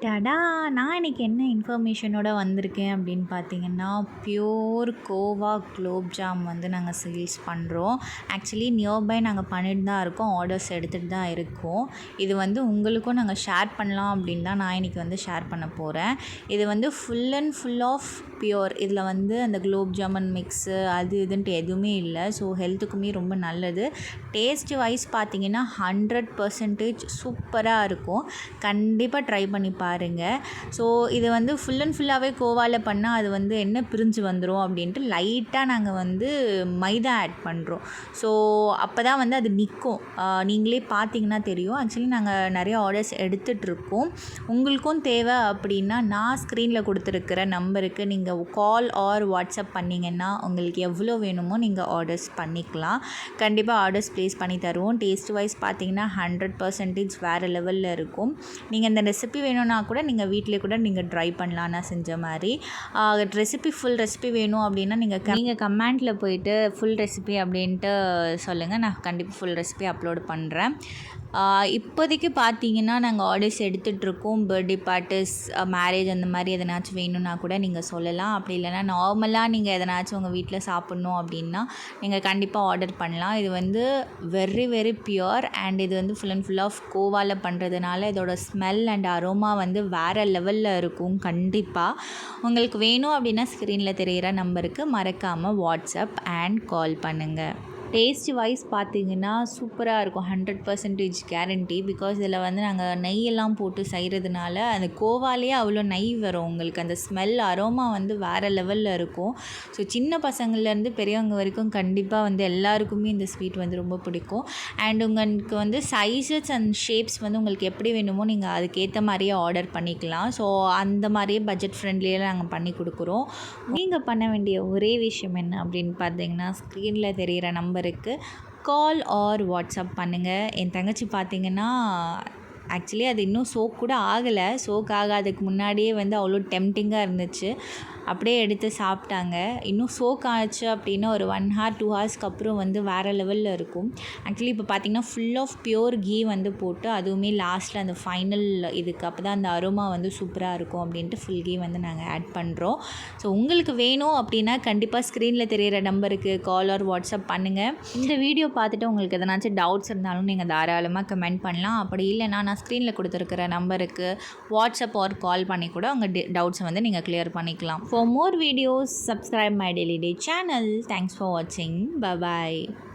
டடா! நான் இன்னைக்கு என்ன இன்ஃபர்மேஷனோட வந்திருக்கேன் அப்படின்னு பார்த்தீங்கன்னா, பியூர் கோவா குலோப் ஜாம் வந்து நாங்கள் சேல்ஸ் பண்ணுறோம். ஆக்சுவலி நியர்பை நாங்கள் பண்ணிட்டு தான் இருக்கோம். ஆர்டர்ஸ் எடுத்துகிட்டு தான் இருக்கோம். இது வந்து உங்களுக்கும் நாங்கள் ஷேர் பண்ணலாம் அப்படின்னு தான் நான் இன்றைக்கி வந்து ஷேர் பண்ண போகிறேன். இது வந்து full and full of pure. இதில் வந்து அந்த குலோப் ஜாமுன் மிக்ஸு அது இதுன்ட்டு எதுவுமே இல்லை. ஸோ ஹெல்த்துக்குமே ரொம்ப நல்லது. டேஸ்ட் வைஸ் பார்த்தீங்கன்னா 100% சூப்பராக இருக்கும். கண்டிப்பாக ட்ரை பண்ணி பாருங்கள். ஸோ இது வந்து ஃபுல் அண்ட் ஃபுல்லாகவே கோவாவில் பண்ணால் அது வந்து என்ன பிரிஞ்சு வந்துடும் அப்படின்ட்டு லைட்டாக நாங்கள் வந்து மைதா ஆட் பண்ணுறோம். ஸோ அப்போ தான் வந்து அது நிற்கும். நீங்களே பார்த்தீங்கன்னா தெரியும். ஆக்சுவலி நாங்கள் நிறைய ஆர்டர்ஸ் எடுத்துகிட்ருக்கோம். உங்களுக்கும் தேவை அப்படின்னா நான் ஸ்க்ரீனில் கொடுத்துருக்கிற நம்பருக்கு நீங்கள் கால் ஆர் வாட்ஸ்அப் பண்ணிங்கன்னா உங்களுக்கு எவ்வளோ வேணுமோ நீங்கள் ஆர்டர்ஸ் பண்ணிக்கலாம். கண்டிப்பாக ஆர்டர்ஸ் ப்ளேஸ் பண்ணி தருவோம். டேஸ்ட் வைஸ் பார்த்தீங்கன்னா 100% வேறு லெவலில் இருக்கும். நீங்கள் இந்த ரெசிபி வேணும்னா கூட நீங்கள் வீட்டிலே கூட நீங்கள் ட்ரை பண்ணலாம் நான் செஞ்ச மாதிரி. ரெசிபி ஃபுல் ரெசிபி வேணும் அப்படின்னா நீங்கள் கமெண்ட்டில் போயிட்டு ஃபுல் ரெசிபி அப்படின்ட்டு சொல்லுங்கள். நான் கண்டிப்பாக ஃபுல் ரெசிபி அப்லோட் பண்ணுறேன். இப்போதைக்கு பார்த்தீங்கன்னா நாங்கள் ஆர்டர்ஸ் எடுத்துகிட்ருக்கோம். பர்த்டே பார்ட்டிஸ், மேரேஜ் அந்த மாதிரி எதனாச்சும் வேணும்னா கூட நீங்கள் சொல்லலாம். அப்படி இல்லைனா நார்மலாக நீங்கள் எதனாச்சும் உங்கள் வீட்டில் சாப்பிட்ணும் அப்படின்னா நீங்கள் கண்டிப்பாக ஆர்டர் பண்ணலாம். இது வந்து வெரி வெரி பியூர் அண்ட் இது வந்து ஃபுல் அண்ட் ஃபுல் ஆஃப் கோவாவில் பண்ணுறதுனால இதோட ஸ்மெல் அண்ட் அரோமா வந்து வேறு லெவலில் இருக்கும். கண்டிப்பாக உங்களுக்கு வேணும் அப்படின்னா ஸ்க்ரீனில் தெரிகிற நம்பருக்கு மறக்காமல் வாட்ஸ்அப் அண்ட் கால் பண்ணுங்கள். டேஸ்ட் வைஸ் பார்த்தீங்கன்னா சூப்பராக இருக்கும். 100% கேரண்டி. பிகாஸ் இதில் வந்து நாங்கள் நெய்யெல்லாம் போட்டு செய்கிறதுனால அந்த கோவாலேயே அவ்வளோ நெய் வரும். உங்களுக்கு அந்த ஸ்மெல் அரோமா வந்து வேறு லெவலில் இருக்கும். ஸோ சின்ன பசங்கள்லேருந்து பெரியவங்க வரைக்கும் கண்டிப்பாக வந்து எல்லாருக்குமே இந்த ஸ்வீட் வந்து ரொம்ப பிடிக்கும். அண்ட் உங்களுக்கு வந்து சைஸஸ் அண்ட் ஷேப்ஸ் வந்து உங்களுக்கு எப்படி வேணுமோ நீங்கள் அதுக்கேற்ற மாதிரியே ஆர்டர் பண்ணிக்கலாம். ஸோ அந்த மாதிரியே பட்ஜெட் ஃப்ரெண்ட்லியாக நாங்கள் பண்ணி கொடுக்குறோம். நீங்கள் பண்ண வேண்டிய ஒரே விஷயம் என்ன அப்படின்னு பார்த்தீங்கன்னா ஸ்க்ரீனில் தெரிகிற நம்பருக்கு கால் ஆர் வாட்ஸ்அப் பண்ணுங்கள். என் தங்கச்சி பார்த்தீங்கன்னா ஆக்சுவலி அது இன்னும் சோக் கூட ஆகலை. சோக் ஆகாததுக்கு முன்னாடியே வந்து அவ்வளோ டெம்டிங்காக இருந்துச்சு. அப்படியே எடுத்து சாப்பிட்டாங்க. இன்னும் சோக் ஆச்சு அப்படின்னா ஒரு 1 hour 2 ஹவர்ஸ்க்கு அப்புறம் வந்து வேறு லெவலில் இருக்கும். ஆக்சுவலி இப்போ பார்த்திங்கன்னா ஃபுல் ஆஃப் பியூர் கீ வந்து போட்டு அதுவுமே லாஸ்ட்டில் அந்த ஃபைனல் இதுக்கு அப்போ தான் அந்த அரோமா வந்து சூப்பராக இருக்கும் அப்படின்ட்டு ஃபுல் கீ வந்து நாங்கள் ஆட் பண்ணுறோம். ஸோ உங்களுக்கு வேணும் அப்படின்னா கண்டிப்பாக ஸ்க்ரீனில் தெரிகிற நம்பருக்கு கால் ஆர் வாட்ஸ்அப் பண்ணுங்கள். இந்த வீடியோ பார்த்துட்டு உங்களுக்கு எதனாச்சும் டவுட்ஸ் இருந்தாலும் நீங்கள் தாராளமாக கமெண்ட் பண்ணலாம். அப்படி இல்லைனா நான் ஸ்க்ரீனில் கொடுத்துருக்கிற நம்பருக்கு வாட்ஸ்அப் ஆர் கால் பண்ணி கூட உங்கள் டவுட்ஸை வந்து நீங்கள் கிளியர் பண்ணிக்கலாம். For more videos, subscribe my Daily Day channel. Thanks for watching. Bye bye.